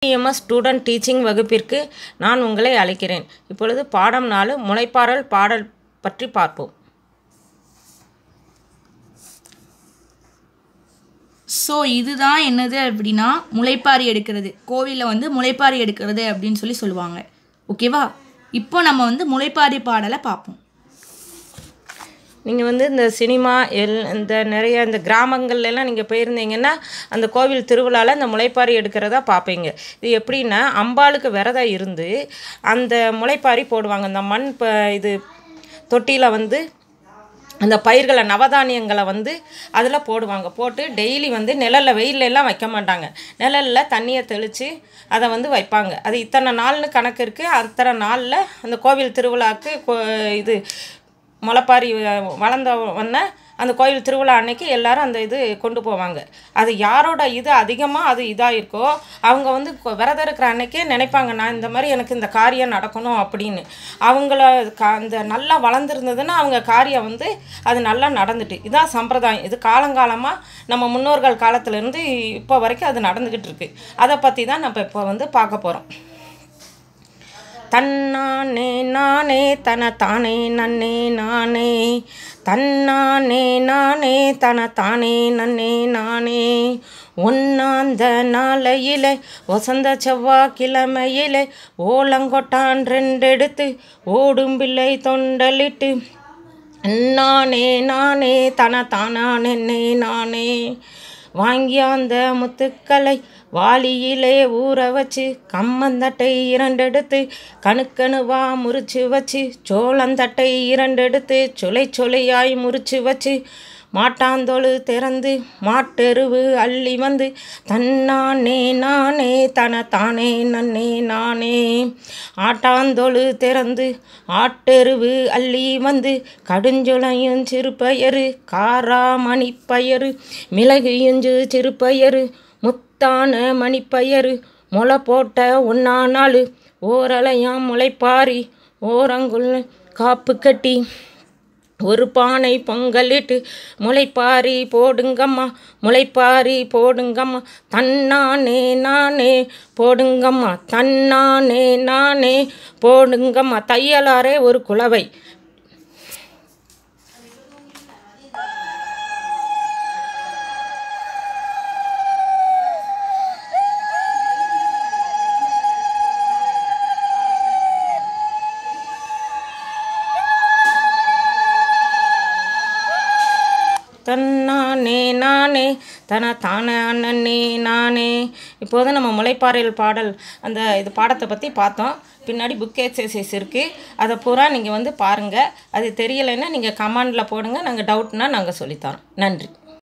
TMS student teaching வகுப்பிற்கு நான் உங்களை அழைக்கிறேன். இப்பொழுது பாடம் 4 முளைப்பாறல் பாடல் பற்றி பார்ப்போம். இதுதான் என்னது அப்படின்னா முளைப்பாரி எடுக்கிறது. கோவிலில் முளைப்பாரி எடுக்கிறது அப்படின்னு சொல்லுவாங்க. ஓகேவா? இப்போ நம்ம முளைப்பாரி பாடலை பார்ப்போம். நீங்கள் இந்த சினிமா இந்த நிறைய இந்த கிராமங்கள்லாம் நீங்கள் போயிருந்தீங்கன்னா அந்த கோவில் திருவிழாவில் இந்த முளைப்பாரி எடுக்கிறதா பார்ப்பீங்க. இது எப்படின்னா அம்பாளுக்கு விரதம் இருந்து அந்த முளைப்பாரி போடுவாங்க. இந்த மண் இது தொட்டியில் அந்த பயிர்களை நவதானியங்களை அதில் போடுவாங்க. போட்டு டெய்லி நிழலில் வெயிலெல்லாம் வைக்க மாட்டாங்க. நிழலில் தண்ணியை தெளித்து அதை வைப்பாங்க. அது இத்தனை நாள்னு கணக்கு இருக்குது. அத்தனை நாளில் அந்த கோவில் திருவிழாவுக்கு இது முளைப்பாரி வளர்ந்தவொடனே அந்த கோயில் திருவிழா அன்னைக்கு எல்லோரும் அந்த இது கொண்டு போவாங்க. அது யாரோட இது அதிகமாக அது இதாக இருக்கோ அவங்க விரதம் இருக்கிற அன்னைக்கே நினைப்பாங்க, நான் இந்த மாதிரி எனக்கு இந்த காரியம் நடக்கணும் அப்படின்னு. அவங்கள அந்த நல்லா வளர்ந்துருந்ததுன்னா அவங்க காரியம் அது நல்லா நடந்துட்டு. இதான் சம்பிரதாயம். இது காலங்காலமாக நம்ம முன்னோர்கள் காலத்துலேருந்து இப்போ வரைக்கும் அது நடந்துக்கிட்டு இருக்கு. அதை பற்றி தான் நம்ம இப்போ பார்க்க போகிறோம். தன்னானே நானே தன தானே நன்னே நானே தன்னானே நானே தன தானே நன்னே நானே ஒன்னாந்த நாளையில வசந்த செவ்வாய்க்கிழமையில ஓலங்கொட்டான் 2 எடுத்து ஓடும் பிள்ளை தொண்டலிட்டு நானே நானே தன தானே நானே வாங்கியாந்த முத்துக்களை வாளியிலே ஊற வச்சு கம்மந்தட்டை 2 எடுத்து கணுக்கணுவா முறிச்சு வச்சு சோளந்தட்டை 2 எடுத்து சொலையாய் முறிச்சு வச்சு மாட்டாந்தோಳು திறந்து மாட்டெருவு அள்ளி தன்னானே நானே தன தானே நன்னே நானே ஆட்டாந்தோಳು திறந்து ஆட்டெருவு அள்ளி கடுஞ்சொலையும் சிறுபயறு காராமணிப்பயறு மிளகுயுஞ்சு சிறுபயறு முத்தான மணிப்பயறு முளை போட்ட 1 நாள் ஓரலையாம் முளைப்பாரி ஓரங்குள் காப்பு கட்டி ஒரு பானை பொங்கலிட்டு முளைப்பாரி போடுங்கம்மா முளைப்பாரி போடுங்கம்மா தன்னானே நானே போடுங்கம்மா தன்னானே நானே போடுங்கம்மா தையலாரே ஒரு குலவை. தன்னானே நானே தன தானே அண்ணனே நானே. இப்போது நம்ம முளைப்பாறல் பாடல் அந்த இது பாடத்தை பற்றி பார்த்தோம். பின்னாடி புக் எக்ஸசைஸ் இருக்குது. அதை பூரா நீங்கள் பாருங்கள். அது தெரியலைன்னா நீங்கள் கமெண்டில் போடுங்க. நாங்கள் டவுட்னால் நாங்கள் சொல்லித்தரோம். நன்றி.